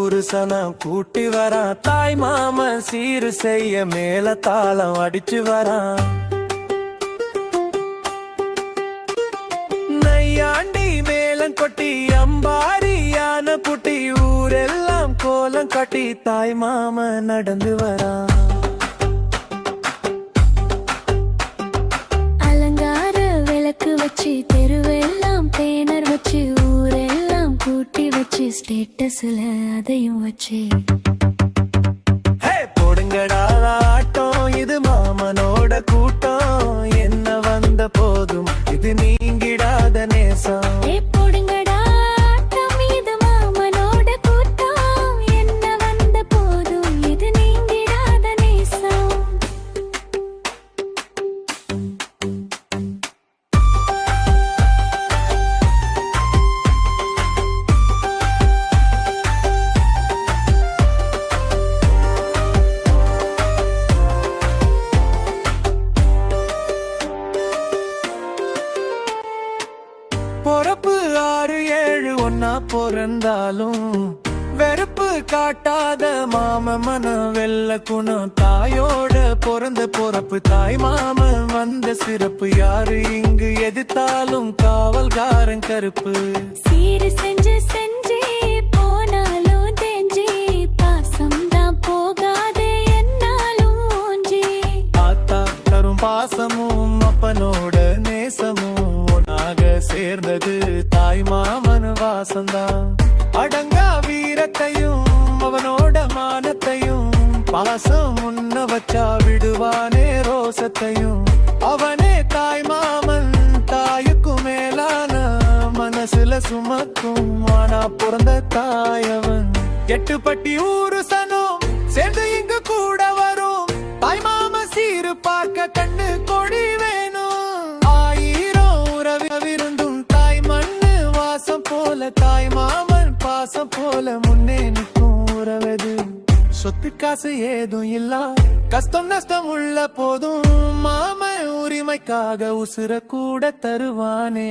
ஊரு சனம் கூட்டி வரான். தாய் மாமன் சீரு செய்ய மேல தாளம் அடிச்சு வரான். நையாண்டி மேளம் கொட்டி அம்பாரி யான புட்டி ஊரெல்லாம் கோலம் கட்டி தாய் மாமன் நடந்து வரான். அலங்கார விளக்கு வச்சு தெருவெல்லாம் பேனர் வச்சு ஊரெல்லாம் கூட்டி வச்சு ஸ்டேட்டஸ்ல அதையும் வச்சு போடுங்கடா ஆட்டம் இது மாமனோட கூட்டம். என்ன வந்த போதும் இது நீங்கிடாத நேசம். போடுங்கடா ஆட்டம் இது மாமனோட கூட்டம். என்ன வந்த போதும் இது நீங்கிடாத நேசம். பொறப்பு 6 7 ஒன்னா பிறந்தாலும் வெறுப்பு காட்டாத மாம மனம் வெள்ள குணம். தாயோட பிறந்த பொறப்பு தாய் மாமன் வந்த சிறப்பு. யாரு இங்கு எதிர்த்தாலும் காவல்காரன் கருப்பு. சீரு செஞ்சு செஞ்சு போனாலும் தெரிஞ்சு பாசம் தான் போகாது என்னாலும் ஓஞ்சி. ஆத்தா தரும் பாசமும் அப்பனோட நேசமும் ஒன்னாக சேர்ந்தது தாய் மாமன் வாசந்தான். அடங்கா வீரத்தையும் அவனோட மானத்தையும் பாசம் முன்ன வச்சா விடுவானே ரோசத்தையும். அவனே தாய் மாமன் தாயுக்கு மேலான மனசுல சுமக்கும். ஆனா பிறந்த தாயவன் எட்டுப்பட்டி ஊரு சனம் சேர்ந்து இங்கு கூட வரும். தாய் மாம சீரு பார்க்க கண்ணு கொடி வேணும். 1000 உறவிருந்தும் தாய் மண்ணு வாசம் போல தாய் மாமன் பாசம் போல முன்னே நிற்கும் உறவது. சொத்து காசு ஏதும் இல்ல கஷ்டம் நஷ்டம் உள்ள போதும் மாமன் உரிமைக்காக உசுர கூட தருவானே.